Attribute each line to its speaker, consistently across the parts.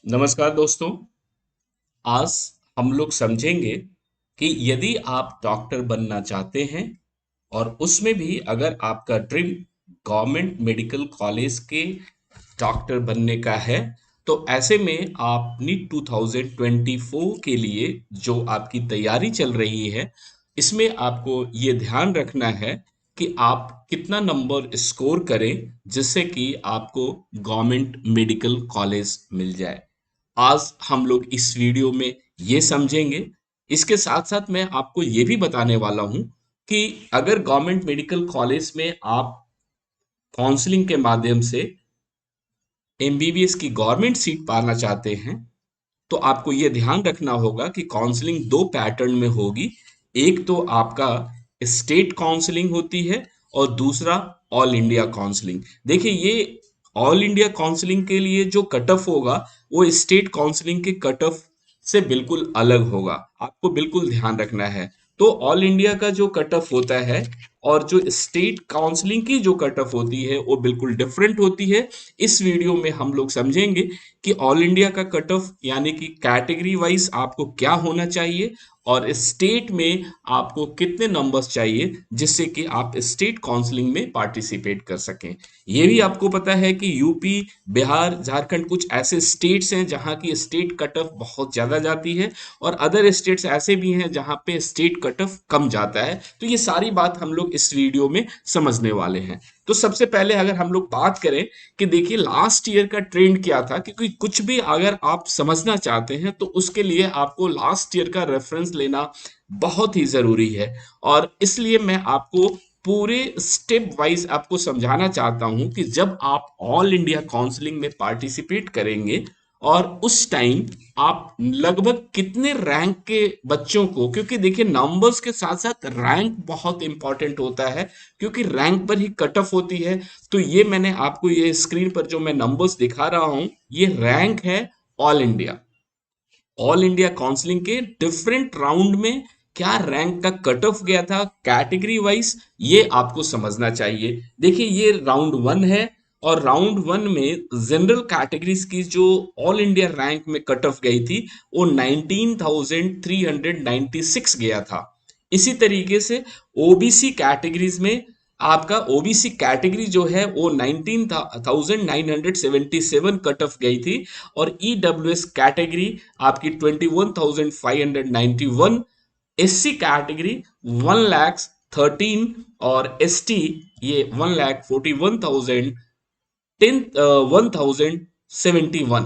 Speaker 1: नमस्कार दोस्तों। आज हम लोग समझेंगे कि यदि आप डॉक्टर बनना चाहते हैं और उसमें भी अगर आपका ड्रीम गवर्नमेंट मेडिकल कॉलेज के डॉक्टर बनने का है, तो ऐसे में आप नीट 2024 के लिए जो आपकी तैयारी चल रही है, इसमें आपको ये ध्यान रखना है कि आप कितना नंबर स्कोर करें जिससे कि आपको गवर्नमेंट मेडिकल कॉलेज मिल जाए। आज हम लोग इस वीडियो में ये समझेंगे। इसके साथ साथ मैं आपको ये भी बताने वाला हूँ कि अगर गवर्नमेंट मेडिकल कॉलेज में आप काउंसलिंग के माध्यम से एमबीबीएस की गवर्नमेंट सीट पाना चाहते हैं, तो आपको ये ध्यान रखना होगा कि काउंसलिंग दो पैटर्न में होगी। एक तो आपका स्टेट काउंसलिंग होती है और दूसरा ऑल इंडिया काउंसलिंग। देखिए, ये ऑल इंडिया काउंसलिंग के लिए जो कट ऑफ होगा वो स्टेट काउंसलिंग के कट ऑफ से बिल्कुल अलग होगा। आपको बिल्कुल ध्यान रखना है। तो ऑल इंडिया का जो कट ऑफ होता है और जो स्टेट काउंसलिंग की जो कट ऑफ होती है वो बिल्कुल डिफरेंट होती है। इस वीडियो में हम लोग समझेंगे कि ऑल इंडिया का कट ऑफ यानी कि कैटेगरी वाइज आपको क्या होना चाहिए और स्टेट में आपको कितने नंबर्स चाहिए जिससे कि आप स्टेट काउंसलिंग में पार्टिसिपेट कर सकें। ये भी आपको पता है कि यूपी, बिहार, झारखंड कुछ ऐसे स्टेट्स हैं जहां की स्टेट कट ऑफ बहुत ज़्यादा जाती है और अदर स्टेट्स ऐसे भी हैं जहां पे स्टेट कट ऑफ कम जाता है। तो ये सारी बात हम लोग इस वीडियो में समझने वाले हैं। तो सबसे पहले अगर हम लोग बात करें कि देखिए लास्ट ईयर का ट्रेंड क्या था, क्योंकि कुछ भी अगर आप समझना चाहते हैं तो उसके लिए आपको लास्ट ईयर का रेफरेंस लेना बहुत ही जरूरी है। और इसलिए मैं आपको पूरे स्टेप वाइज आपको समझाना चाहता हूं कि जब आप ऑल इंडिया काउंसलिंग में पार्टिसिपेट करेंगे और उस टाइम आप लगभग कितने रैंक के बच्चों को, क्योंकि देखिए नंबर्स के साथ साथ रैंक बहुत इंपॉर्टेंट होता है, क्योंकि रैंक पर ही कट ऑफ होती है। तो ये मैंने आपको ये स्क्रीन पर जो मैं नंबर्स दिखा रहा हूं, ये रैंक है ऑल इंडिया काउंसलिंग के डिफरेंट राउंड में क्या रैंक का कट ऑफ गया था कैटेगरी वाइज, ये आपको समझना चाहिए। देखिए ये राउंड वन है और राउंड वन में जनरल कैटेगरीज की जो ऑल इंडिया रैंक में कट ऑफ गई थी वो 19,396 गया था। इसी तरीके से ओबीसी कैटेगरीज में आपका ओबीसी कैटेगरी जो है वो 19,977 कट ऑफ गई थी और ईडब्ल्यूएस कैटेगरी आपकी 21,591, एससी कैटेगरी 1,13 और एसटी ये 1,41,000 1071।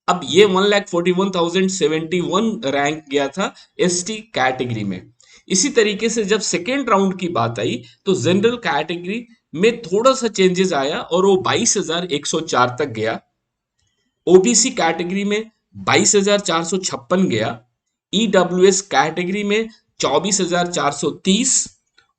Speaker 1: अब ये 1,41,071 रैंक गया था एसटी कैटेगरी में। इसी तरीके से जब सेकेंड राउंड की बात आई तो जनरल कैटेगरी में थोड़ा सा चेंजेस आया और वो 22,104 तक गया। ओबीसी कैटेगरी में 22,456 गया। ईडब्ल्यूएस कैटेगरी में 24,430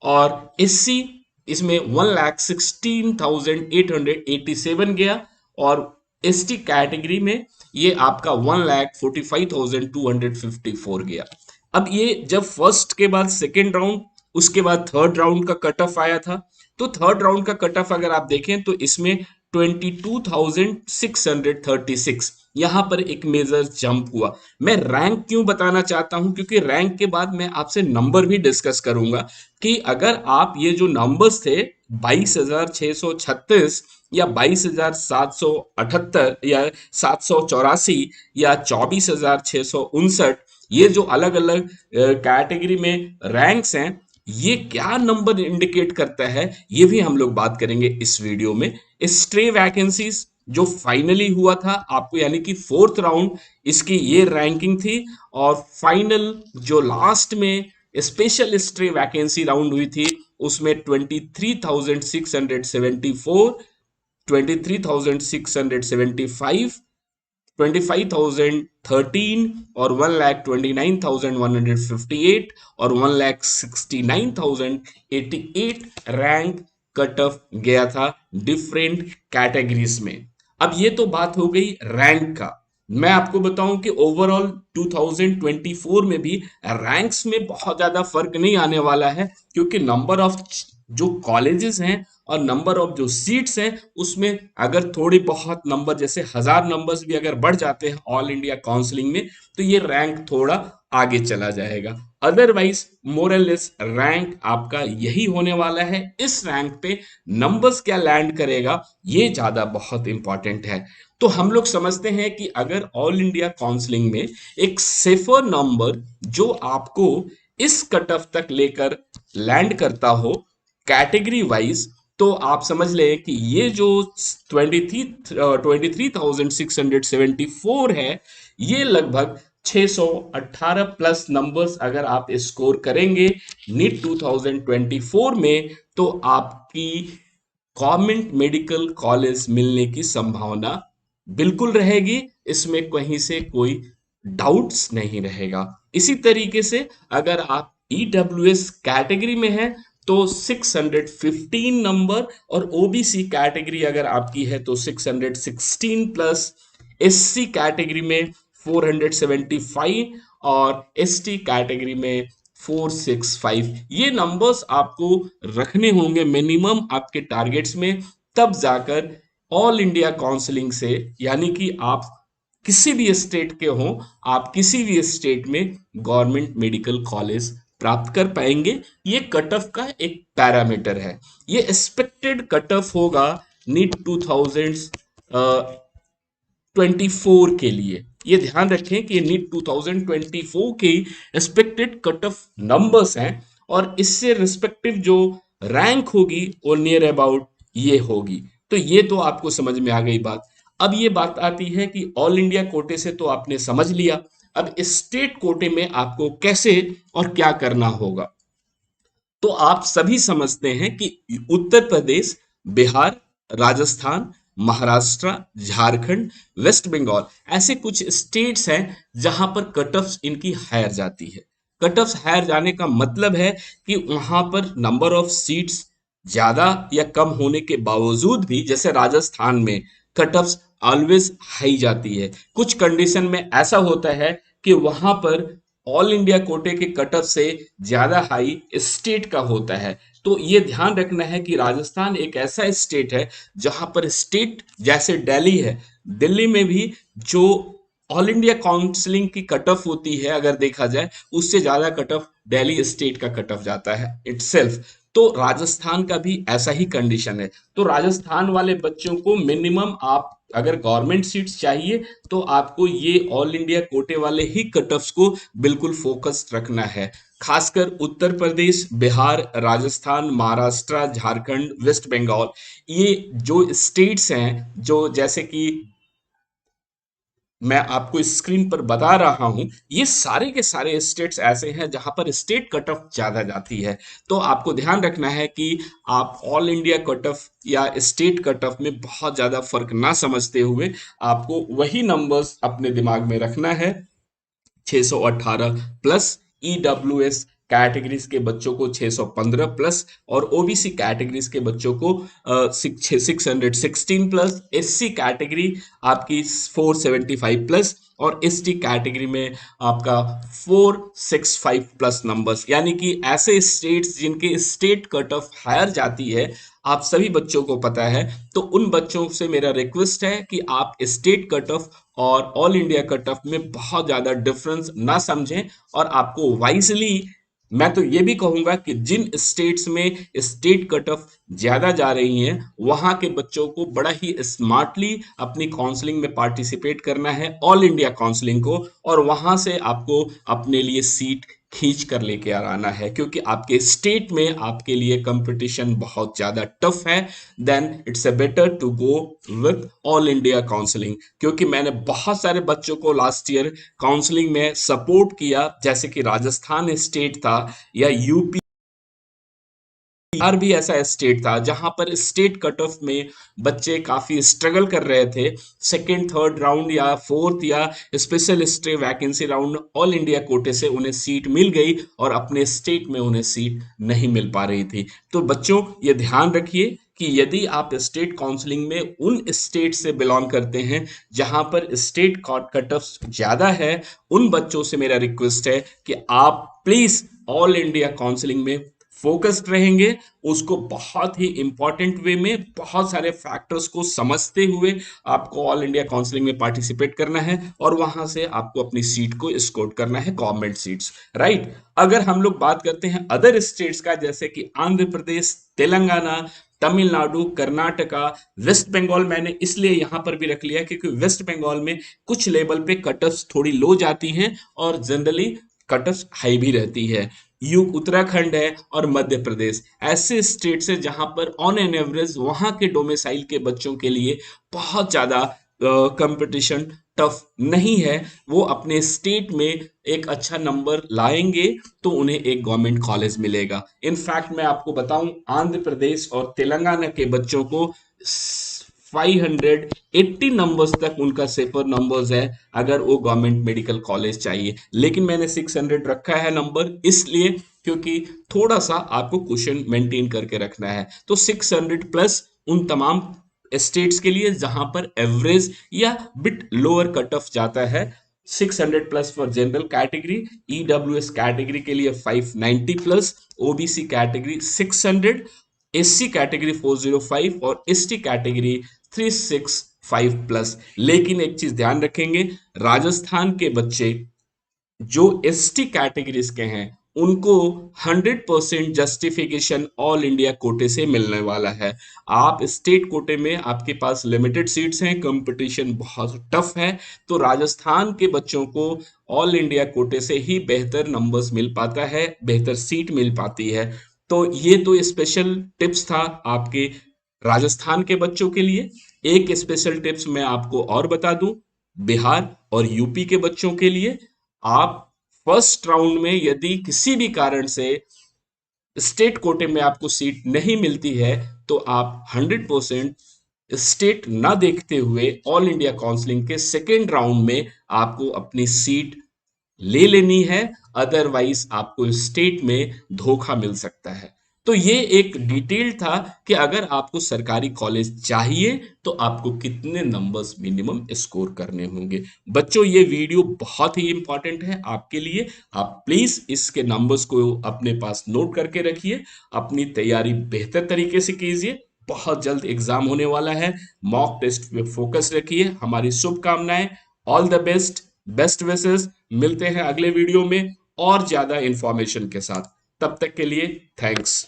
Speaker 1: और एससी इसमें 1,16,887 गया और एसटी कैटेगरी में ये आपका 1,45,254 गया। अब ये जब फर्स्ट के बाद सेकेंड राउंड, उसके बाद थर्ड राउंड का कट ऑफ आया था, तो थर्ड राउंड का कट ऑफ अगर आप देखें तो इसमें 22,636 यहां पर एक मेजर जंप हुआ। मैं रैंक क्यों बताना चाहता हूं, क्योंकि रैंक के बाद मैं आपसे नंबर भी डिस्कस करूंगा कि अगर आप ये जो नंबर्स थे 22,636 या 22,778 या 784 या 24,659, ये जो अलग अलग कैटेगरी में रैंक्स हैं, ये क्या नंबर इंडिकेट करता है ये भी हम लोग बात करेंगे इस वीडियो में। स्ट्रे वैकेंसीज जो फाइनली हुआ था आपको, यानी कि फोर्थ राउंड, इसकी ये रैंकिंग थी। और फाइनल जो लास्ट में स्पेशल स्ट्रे वैकेंसी राउंड हुई थी उसमें 23,674, 23,675, 25,013 और 1,29,158 और 1,69,088 रैंक कट ऑफ गया था डिफरेंट कैटेगरीज में। अब ये तो बात हो गई रैंक का। मैं आपको बताऊं कि ओवरऑल 2024 में भी रैंक्स में बहुत ज्यादा फर्क नहीं आने वाला है, क्योंकि नंबर ऑफ जो कॉलेजेस हैं और नंबर ऑफ जो सीट्स हैं उसमें अगर थोड़ी बहुत नंबर जैसे 1000 नंबर्स भी अगर बढ़ जाते हैं ऑल इंडिया काउंसलिंग में तो ये रैंक थोड़ा आगे चला जाएगा। अदरवाइज मोरलेस रैंक आपका यही होने वाला है। इस रैंक पे नंबर्स क्या लैंड करेगा ये ज्यादा बहुत इंपॉर्टेंट है। तो हम लोग समझते हैं कि अगर ऑल इंडिया काउंसलिंग में एक सेफर नंबर जो आपको इस कट ऑफ तक लेकर लैंड करता हो कैटेगरी वाइज, तो आप समझ ले कि ये जो 23,674 है ये लगभग 618 प्लस नंबर्स अगर आप स्कोर करेंगे नीट 2024 में तो आपकी गवर्नमेंट मेडिकल कॉलेज मिलने की संभावना बिल्कुल रहेगी। इसमें कहीं से कोई डाउट्स नहीं रहेगा। इसी तरीके से अगर आप ईडब्ल्यूएस कैटेगरी में हैं तो 615 नंबर और ओबीसी कैटेगरी अगर आपकी है तो 616 प्लस, एससी कैटेगरी में 475 और एसटी कैटेगरी में 465। ये नंबर्स आपको रखने होंगे मिनिमम आपके टारगेट्स में, तब जाकर ऑल इंडिया काउंसलिंग से यानी कि आप किसी भी स्टेट के हो आप किसी भी स्टेट में गवर्नमेंट मेडिकल कॉलेज प्राप्त कर पाएंगे। ये कट ऑफ का एक पैरामीटर है। ये एक्सपेक्टेड कट ऑफ होगा नीट 2024 के लिए। ये ध्यान रखें कि नीट 2024 के एक्सपेक्टेड कट ऑफ नंबर्स हैं और इससे रिस्पेक्टिव जो रैंक होगी वो नियर अबाउट ये होगी। तो ये तो आपको समझ में आ गई बात। अब ये बात आती है कि ऑल इंडिया कोटे से तो आपने समझ लिया, अब स्टेट कोटे में आपको कैसे और क्या करना होगा। तो आप सभी समझते हैं कि उत्तर प्रदेश, बिहार, राजस्थान, महाराष्ट्र, झारखंड, वेस्ट बंगाल ऐसे कुछ स्टेट्स हैं जहां पर कट ऑफ इनकी हायर जाती है। कट ऑफ हायर जाने का मतलब है कि वहां पर नंबर ऑफ सीट्स ज्यादा या कम होने के बावजूद भी जैसे राजस्थान में कट ऑफ ऑलवेज हाई जाती है। कुछ कंडीशन में ऐसा होता है कि वहां पर ऑल इंडिया कोटे के कट ऑफ से ज्यादा हाई स्टेट का होता है। तो ये ध्यान रखना है कि राजस्थान एक ऐसा स्टेट है जहां पर स्टेट जैसे दिल्ली है, दिल्ली में भी जो ऑल इंडिया काउंसलिंग की कट ऑफ होती है अगर देखा जाए उससे ज्यादा कट ऑफ दिल्ली स्टेट का कट ऑफ जाता है इटसेल्फ। तो राजस्थान का भी ऐसा ही कंडीशन है। तो राजस्थान वाले बच्चों को मिनिमम आप अगर गवर्नमेंट सीट्स चाहिए तो आपको ये ऑल इंडिया कोटे वाले ही कट ऑफ्स को बिल्कुल फोकस रखना है। खासकर उत्तर प्रदेश, बिहार, राजस्थान, महाराष्ट्र, झारखंड, वेस्ट बंगाल ये जो स्टेट्स हैं जो जैसे कि मैं आपको स्क्रीन पर बता रहा हूं, ये सारे के सारे स्टेट्स ऐसे हैं जहां पर स्टेट कट ऑफ ज्यादा जाती है। तो आपको ध्यान रखना है कि आप ऑल इंडिया कट ऑफ या स्टेट कट ऑफ में बहुत ज्यादा फर्क ना समझते हुए आपको वही नंबर्स अपने दिमाग में रखना है। 618 प्लस, ईडब्ल्यूएस कैटेगरीज के बच्चों को 615 प्लस और ओबीसी कैटेगरीज के बच्चों को 616 प्लस, एससी कैटेगरी आपकी 475 प्लस और एसटी कैटेगरी में आपका 465 प्लस नंबर्स। यानी कि ऐसे स्टेट्स जिनके स्टेट कट ऑफ हायर जाती है आप सभी बच्चों को पता है। तो उन बच्चों से मेरा रिक्वेस्ट है कि आप स्टेट कट ऑफ और ऑल इंडिया कट ऑफ में बहुत ज्यादा डिफरेंस ना समझें और आपको वाइजली, मैं तो ये भी कहूंगा कि जिन स्टेट्स में स्टेट कट ऑफ ज्यादा जा रही हैं वहां के बच्चों को बड़ा ही स्मार्टली अपनी काउंसलिंग में पार्टिसिपेट करना है ऑल इंडिया काउंसलिंग को, और वहां से आपको अपने लिए सीट खींच कर लेके आना है क्योंकि आपके स्टेट में आपके लिए कंपटीशन बहुत ज्यादा टफ है। Then it's a better to go with all India counselling. क्योंकि मैंने बहुत सारे बच्चों को लास्ट ईयर काउंसलिंग में सपोर्ट किया जैसे कि राजस्थान स्टेट था या यूपी, बिहार भी ऐसा स्टेट था जहां पर स्टेट कट ऑफ में बच्चे काफी स्ट्रगल कर रहे थे। सेकंड थर्ड राउंड या फोर्थ या special stay vacancy round all India कोटे से उन्हें सीट मिल गई और अपने स्टेट में उन्हें सीट नहीं मिल पा रही थी। तो बच्चों ये ध्यान रखिए कि यदि आप स्टेट काउंसलिंग में उन स्टेट से बिलोंग करते हैं जहां पर स्टेट कट ऑफ ज्यादा है, उन बच्चों से मेरा रिक्वेस्ट है कि आप प्लीज ऑल इंडिया काउंसलिंग में फोकस्ड रहेंगे, उसको बहुत ही इंपॉर्टेंट वे में बहुत सारे फैक्टर्स को समझते हुए आपको ऑल इंडिया काउंसलिंग में पार्टिसिपेट करना है और वहां से आपको अपनी सीट को स्कोर करना है, गवर्नमेंट सीट्स, राइट। अगर हम लोग बात करते हैं अदर स्टेट्स का, जैसे कि आंध्र प्रदेश, तेलंगाना, तमिलनाडु, कर्नाटका, वेस्ट बंगाल, मैंने इसलिए यहां पर भी रख लिया क्योंकि वेस्ट बंगाल में कुछ लेवल पे कट ऑफ थोड़ी लो जाती हैं और जनरली कट ऑफ हाई भी रहती है। यू उत्तराखंड है और मध्य प्रदेश ऐसे स्टेट्स है जहां पर ऑन एन एवरेज वहां के डोमिसाइल के बच्चों के लिए बहुत ज्यादा कंपटीशन टफ नहीं है। वो अपने स्टेट में एक अच्छा नंबर लाएंगे तो उन्हें एक गवर्नमेंट कॉलेज मिलेगा। इनफैक्ट मैं आपको बताऊं, आंध्र प्रदेश और तेलंगाना के बच्चों को 580 नंबर्स तक उनका सेफर नंबर्स है अगर वो गवर्नमेंट मेडिकल कॉलेज चाहिए, लेकिन मैंने 600 रखा है नंबर इसलिए क्योंकि थोड़ा सा आपको क्वेश्चन मेंटेन करके रखना है। तो 600 प्लस उन तमाम स्टेट्स के लिए जहां पर एवरेज या बिट लोअर कट ऑफ जाता है। 600 plus for general category, EWS category के लिए 590 plus, OBC category 600, SC category 405 और एसटी कैटेगरी 365 प्लस। लेकिन एक चीज ध्यान रखेंगे, राजस्थान के बच्चे जो एसटी कैटेगरीज के हैं उनको 100% जस्टिफिकेशन ऑल इंडिया कोटे से मिलने वाला है। आप स्टेट कोटे में आपके पास लिमिटेड सीट्स हैं, कंपटीशन बहुत टफ है, तो राजस्थान के बच्चों को ऑल इंडिया कोटे से ही बेहतर नंबर्स मिल पाता है, बेहतर सीट मिल पाती है। तो ये तो स्पेशल टिप्स था आपके राजस्थान के बच्चों के लिए। एक स्पेशल टिप्स मैं आपको और बता दूं, बिहार और यूपी के बच्चों के लिए, आप फर्स्ट राउंड में यदि किसी भी कारण से स्टेट कोटे में आपको सीट नहीं मिलती है तो आप 100% स्टेट ना देखते हुए ऑल इंडिया काउंसलिंग के सेकेंड राउंड में आपको अपनी सीट ले लेनी है, अदरवाइज आपको स्टेट में धोखा मिल सकता है। तो ये एक डिटेल था कि अगर आपको सरकारी कॉलेज चाहिए तो आपको कितने नंबर्स मिनिमम स्कोर करने होंगे। बच्चों ये वीडियो बहुत ही इंपॉर्टेंट है आपके लिए, आप प्लीज इसके नंबर्स को अपने पास नोट करके रखिए, अपनी तैयारी बेहतर तरीके से कीजिए। बहुत जल्द एग्जाम होने वाला है, मॉक टेस्ट पे फोकस रखिए। हमारी शुभकामनाएं, all the best, best wishes. मिलते हैं अगले वीडियो में और ज्यादा इंफॉर्मेशन के साथ, तब तक के लिए थैंक्स।